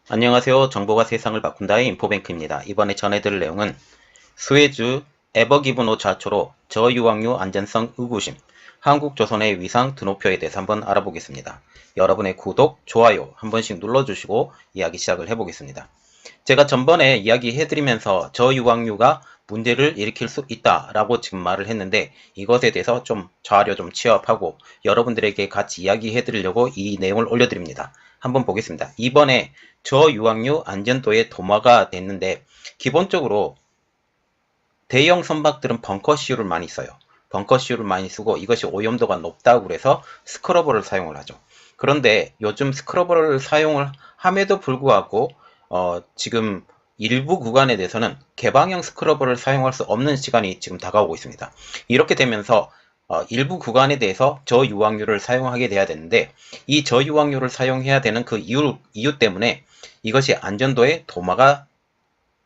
안녕하세요. 정보가 세상을 바꾼다의 인포뱅크입니다. 이번에 전해드릴 내용은 스웨즈 에버기브노 좌초로 저유황유 안전성 의구심, 한국조선의 위상 드높여에 대해서 한번 알아보겠습니다. 여러분의 구독, 좋아요 한 번씩 눌러주시고 이야기 시작을 해보겠습니다. 제가 전번에 이야기해드리면서 저유황유가 문제를 일으킬 수 있다라고 지금 말을 했는데 이것에 대해서 좀 자료 좀 취합하고 여러분들에게 같이 이야기해드리려고 이 내용을 올려드립니다. 한번 보겠습니다. 이번에 저유황유 안전도의 도마가 됐는데 기본적으로 대형 선박들은 벙커시유를 많이 써요. 벙커시유를 많이 쓰고 이것이 오염도가 높다고 그래서 스크러버를 사용을 하죠. 그런데 요즘 스크러버를 사용을 함에도 불구하고 지금 일부 구간에 대해서는 개방형 스크러버를 사용할 수 없는 시간이 지금 다가오고 있습니다. 이렇게 되면서 일부 구간에 대해서 저유황유를 사용하게 돼야 되는데 이 저유황유를 사용해야 되는 그 이유 때문에 이것이 안전도에 도마가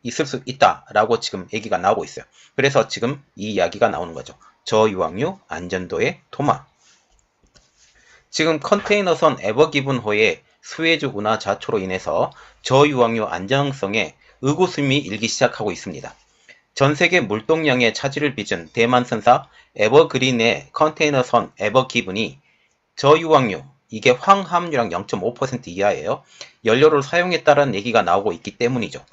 있을 수 있다라고 지금 얘기가 나오고 있어요. 그래서 지금 이 이야기가 나오는 거죠. 저유황유 안전도의 도마. 지금 컨테이너선 에버기븐호의 스웨즈 운하 좌초로 인해서 저유황유 안정성에 의구심이 일기 시작하고 있습니다. 전세계 물동량의 차질을 빚은 대만선사 에버그린의 컨테이너선 에버기븐이 저유황유, 이게 황함유량 0.5% 이하예요. 연료를 사용했다는 얘기가 나오고 있기 때문이죠.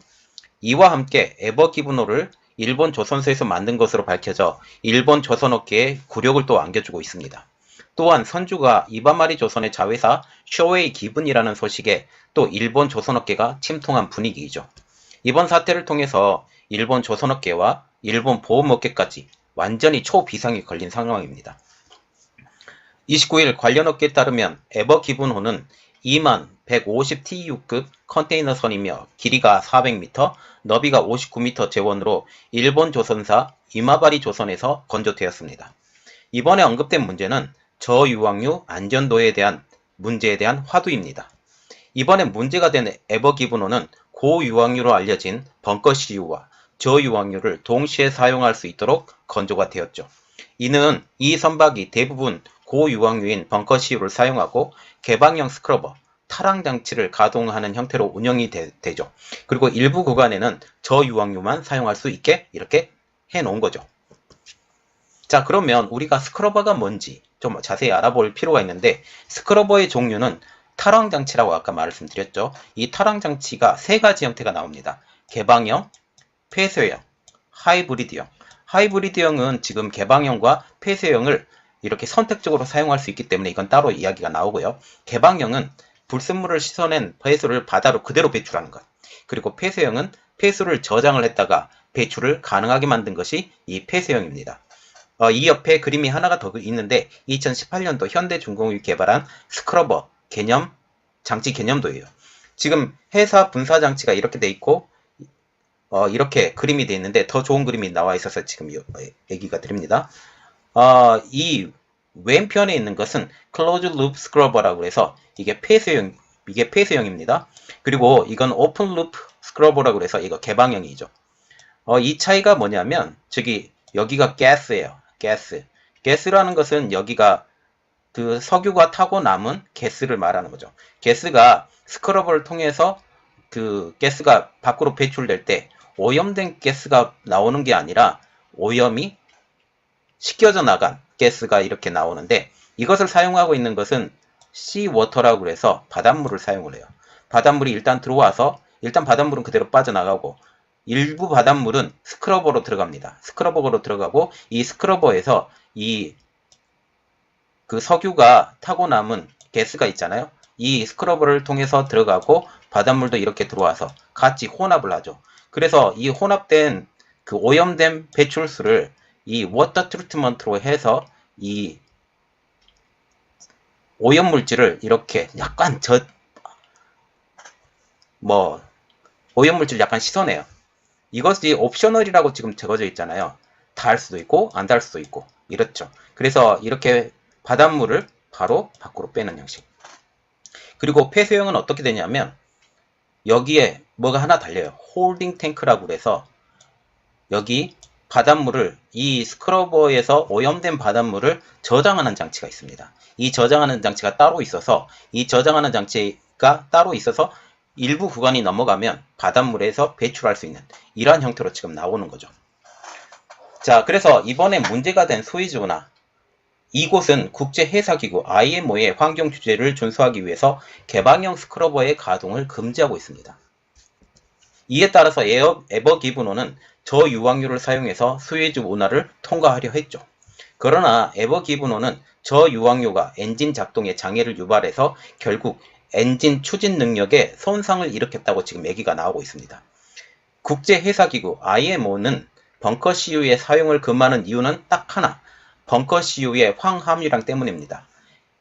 이와 함께 에버기브노를 일본 조선소에서 만든 것으로 밝혀져 일본 조선업계에 굴욕을 또 안겨주고 있습니다. 또한 선주가 이바마리 조선의 자회사 쇼웨이 기분이라는 소식에 또 일본 조선업계가 침통한 분위기이죠. 이번 사태를 통해서 일본 조선업계와 일본 보험업계까지 완전히 초비상이 걸린 상황입니다. 29일 관련 업계에 따르면 에버기분호는 2150TU급 컨테이너선이며 길이가 400m, 너비가 59m 재원으로 일본 조선사 이마바리 조선에서 건조되었습니다. 이번에 언급된 문제는 저유황유 안전도에 대한 문제에 대한 화두입니다. 이번에 문제가 된 에버기분호는 고유황유로 알려진 벙커시유와 저유황유를 동시에 사용할 수 있도록 건조가 되었죠. 이는 이 선박이 대부분 고유황유인 벙커시유를 사용하고 개방형 스크러버, 탈항장치를 가동하는 형태로 운영이 되죠. 그리고 일부 구간에는 저유황유만 사용할 수 있게 이렇게 해놓은 거죠. 자, 그러면 우리가 스크러버가 뭔지 좀 자세히 알아볼 필요가 있는데 스크러버의 종류는 탈항장치라고 아까 말씀드렸죠. 이 탈항장치가 세 가지 형태가 나옵니다. 개방형, 폐쇄형, 하이브리드형. 하이브리드형은 지금 개방형과 폐쇄형을 이렇게 선택적으로 사용할 수 있기 때문에 이건 따로 이야기가 나오고요. 개방형은 불순물을 씻어낸 폐수를 바다로 그대로 배출하는 것. 그리고 폐쇄형은 폐수를 저장을 했다가 배출을 가능하게 만든 것이 이 폐쇄형입니다. 이 옆에 그림이 하나가 더 있는데 2018년도 현대중공업이 개발한 스크러버 개념 장치 개념도예요. 지금 회사 분사 장치가 이렇게 돼 있고 이렇게 그림이 돼 있는데 더 좋은 그림이 나와 있어서 지금 얘기가 드립니다. 이 왼편에 있는 것은 클로즈 룹 스크러버라고 해서 이게 폐쇄형입니다. 그리고 이건 오픈 룹 스크러버라고 해서 이거 개방형이죠. 이 차이가 뭐냐면 여기가 가스예요. 가스라는 것은 여기가 그 석유가 타고 남은 가스를 말하는 거죠. 가스가 스크러버를 통해서 그 가스가 밖으로 배출될 때 오염된 가스가 나오는 게 아니라 오염이 씻겨져 나간 가스가 이렇게 나오는데 이것을 사용하고 있는 것은 씨워터라고 해서 바닷물을 사용을 해요. 바닷물이 일단 들어와서 일단 바닷물은 그대로 빠져나가고 일부 바닷물은 스크러버로 들어갑니다. 스크러버로 들어가고 이 스크러버에서 그 석유가 타고 남은 가스가 있잖아요. 이 스크러버를 통해서 들어가고 바닷물도 이렇게 들어와서 같이 혼합을 하죠. 그래서 이 혼합된 그 오염된 배출수를 이 워터 트리트먼트로 해서 이 오염물질을 이렇게 약간 오염물질 약간 씻어내요. 이것이 옵셔널이라고 지금 적어져 있잖아요. 닿을 수도 있고 안 닿을 수도 있고 이렇죠. 그래서 이렇게 바닷물을 바로 밖으로 빼는 형식. 그리고 폐쇄형은 어떻게 되냐면 여기에 뭐가 하나 달려요. 홀딩 탱크라고 해서 여기 바닷물을 이 스크러버에서 오염된 바닷물을 저장하는 장치가 있습니다. 이 저장하는 장치가 따로 있어서 이 저장하는 장치가 따로 있어서 일부 구간이 넘어가면 바닷물에서 배출할 수 있는 이러한 형태로 지금 나오는 거죠. 자, 그래서 이번에 문제가 된 수에즈 운하, 이곳은 국제해사기구 IMO의 환경 규제를 준수하기 위해서 개방형 스크러버의 가동을 금지하고 있습니다. 이에 따라서 에버기브노는 저유황유를 사용해서 수에즈 운하를 통과하려 했죠. 그러나 에버기브노는 저유황유가 엔진 작동에 장애를 유발해서 결국 엔진 추진 능력에 손상을 일으켰다고 지금 얘기가 나오고 있습니다. 국제해사기구 IMO는 벙커 CU의 사용을 금하는 이유는 딱 하나, 벙커 CU의 황함유량 때문입니다.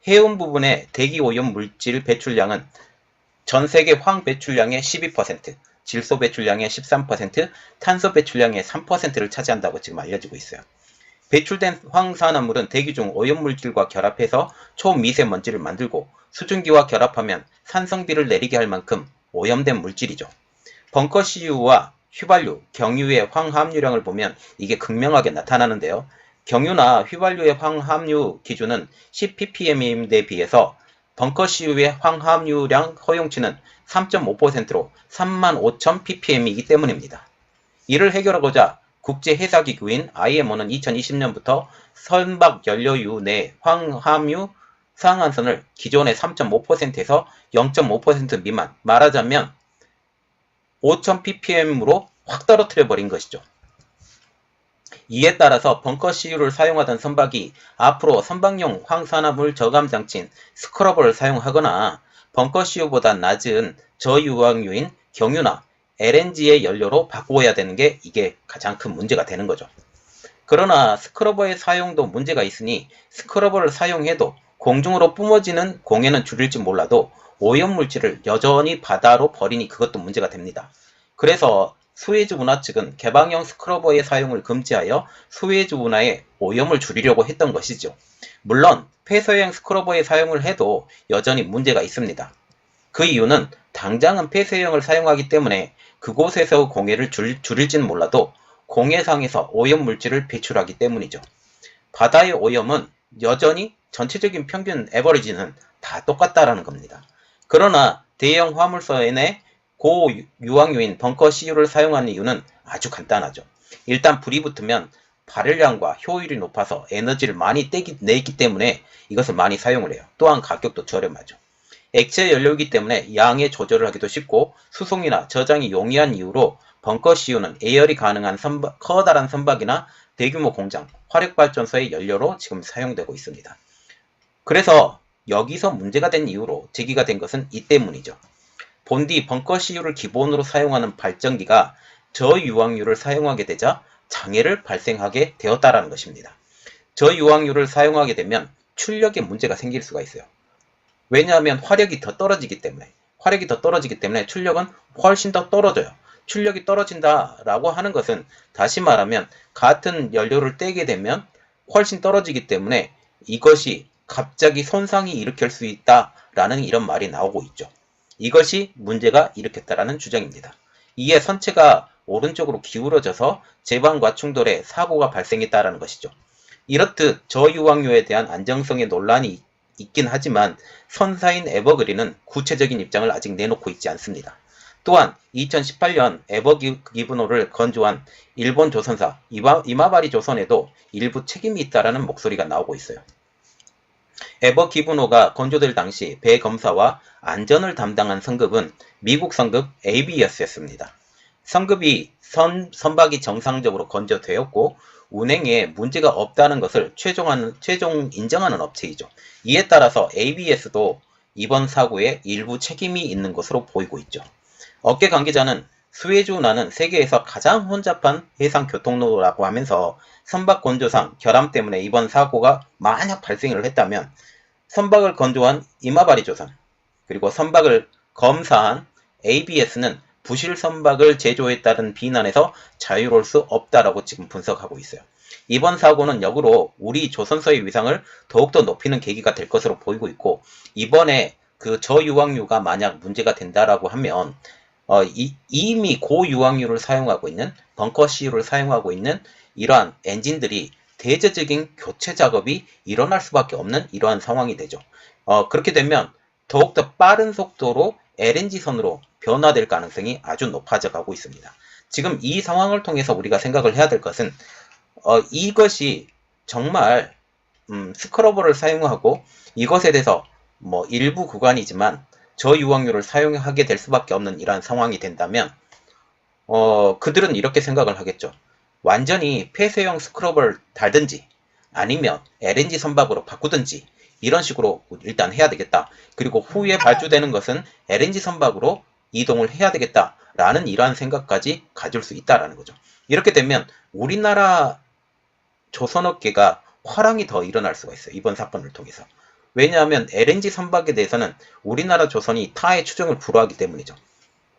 해운 부분의 대기오염 물질 배출량은 전 세계 황 배출량의 12%, 질소 배출량의 13%, 탄소 배출량의 3%를 차지한다고 지금 알려지고 있어요. 배출된 황산화물은 대기 중 오염물질과 결합해서 초미세먼지를 만들고 수증기와 결합하면 산성비를 내리게 할 만큼 오염된 물질이죠. 벙커 CU와 휘발유, 경유의 황함유량을 보면 이게 극명하게 나타나는데요. 경유나 휘발유의 황함유 기준은 10ppm에 비해서 벙커 CU의 황함유량 허용치는 3.5%로 35,000ppm이기 때문입니다. 이를 해결하고자 국제해사기구인 IMO는 2020년부터 선박 연료유 내 황함유 상한선을 기존의 3.5%에서 0.5% 미만, 말하자면 5,000ppm으로 확 떨어뜨려 버린 것이죠. 이에 따라서 벙커 CU를 사용하던 선박이 앞으로 선박용 황산화물 저감 장치인 스크러버를 사용하거나 벙커 CU보다 낮은 저유황유인 경유나 LNG의 연료로 바꾸어야 되는 게 이게 가장 큰 문제가 되는 거죠. 그러나 스크러버의 사용도 문제가 있으니 스크러버를 사용해도 공중으로 뿜어지는 공해는 줄일지 몰라도 오염물질을 여전히 바다로 버리니 그것도 문제가 됩니다. 그래서 수에즈 운하 측은 개방형 스크러버의 사용을 금지하여 수에즈 운하의 오염을 줄이려고 했던 것이죠. 물론 폐쇄형 스크러버의 사용을 해도 여전히 문제가 있습니다. 그 이유는 당장은 폐쇄형을 사용하기 때문에 그곳에서 공해를 줄일지는 몰라도 공해상에서 오염물질을 배출하기 때문이죠. 바다의 오염은 여전히 전체적인 평균 에버리지는 다 똑같다라는 겁니다. 그러나 대형 화물선의 고유황유인 벙커 CU를 사용하는 이유는 아주 간단하죠. 일단 불이 붙으면 발열량과 효율이 높아서 에너지를 많이 내기 때문에 이것을 많이 사용을 해요. 또한 가격도 저렴하죠. 액체 연료이기 때문에 양의 조절을 하기도 쉽고 수송이나 저장이 용이한 이유로 벙커 CU는 예열이 가능한 커다란 선박이나 대규모 공장, 화력발전소의 연료로 지금 사용되고 있습니다. 그래서 여기서 문제가 된 이유로 제기가 된 것은 이 때문이죠. 본디 벙커 CU를 기본으로 사용하는 발전기가 저유황유를 사용하게 되자 장애를 발생하게 되었다라는 것입니다. 저유황유를 사용하게 되면 출력에 문제가 생길 수가 있어요. 왜냐하면 화력이 더 떨어지기 때문에 출력은 훨씬 더 떨어져요. 출력이 떨어진다라고 하는 것은 다시 말하면 같은 연료를 떼게 되면 훨씬 떨어지기 때문에 이것이 갑자기 손상이 일으킬 수 있다라는 이런 말이 나오고 있죠. 이것이 문제가 일으켰다라는 주장입니다. 이에 선체가 오른쪽으로 기울어져서 제방과 충돌해 사고가 발생했다라는 것이죠. 이렇듯 저유황유에 대한 안정성의 논란이 있긴 하지만 선사인 에버그린은 구체적인 입장을 아직 내놓고 있지 않습니다. 또한 2018년 에버기브노를 건조한 일본 조선사 이마바리 조선에도 일부 책임이 있다라는 목소리가 나오고 있어요. 에버기브노가 건조될 당시 배 검사와 안전을 담당한 성급은 미국 성급 ABS였습니다. 성급이 선박이 정상적으로 건조되었고 운행에 문제가 없다는 것을 최종 인정하는 업체이죠. 이에 따라서 ABS도 이번 사고에 일부 책임이 있는 것으로 보이고 있죠. 업계 관계자는 수에즈 운하는 세계에서 가장 혼잡한 해상 교통로라고 하면서 선박 건조상 결함 때문에 이번 사고가 만약 발생을 했다면 선박을 건조한 이마바리 조선 그리고 선박을 검사한 ABS는 부실 선박을 제조했다는 비난에서 자유로울 수 없다라고 지금 분석하고 있어요. 이번 사고는 역으로 우리 조선소의 위상을 더욱더 높이는 계기가 될 것으로 보이고 있고 이번에 그 저유황유가 만약 문제가 된다라고 하면 이미 고유황유를 사용하고 있는 벙커 CU를 사용하고 있는 이러한 엔진들이 대대적인 교체 작업이 일어날 수밖에 없는 이러한 상황이 되죠. 그렇게 되면 더욱더 빠른 속도로 LNG선으로 변화될 가능성이 아주 높아져 가고 있습니다. 지금 이 상황을 통해서 우리가 생각을 해야 될 것은 이것이 정말 스크러버를 사용하고 이것에 대해서 뭐 일부 구간이지만 저유황유를 사용하게 될 수밖에 없는 이러한 상황이 된다면 그들은 이렇게 생각을 하겠죠. 완전히 폐쇄형 스크러버를 달든지 아니면 LNG 선박으로 바꾸든지 이런 식으로 일단 해야 되겠다. 그리고 후에 발주되는 것은 LNG 선박으로 이동을 해야 되겠다라는 이러한 생각까지 가질 수 있다라는 거죠. 이렇게 되면 우리나라 조선업계가 화랑이 더 일어날 수가 있어요. 이번 사건을 통해서. 왜냐하면 LNG 선박에 대해서는 우리나라 조선이 타의 추종을 불허하기 때문이죠.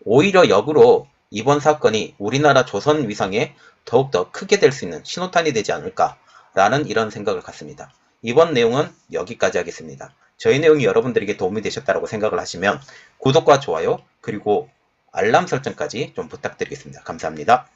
오히려 역으로 이번 사건이 우리나라 조선 위상에 더욱더 크게 될 수 있는 신호탄이 되지 않을까라는 이런 생각을 갖습니다. 이번 내용은 여기까지 하겠습니다. 저희 내용이 여러분들에게 도움이 되셨다고 생각을 하시면 구독과 좋아요 그리고 알람 설정까지 좀 부탁드리겠습니다. 감사합니다.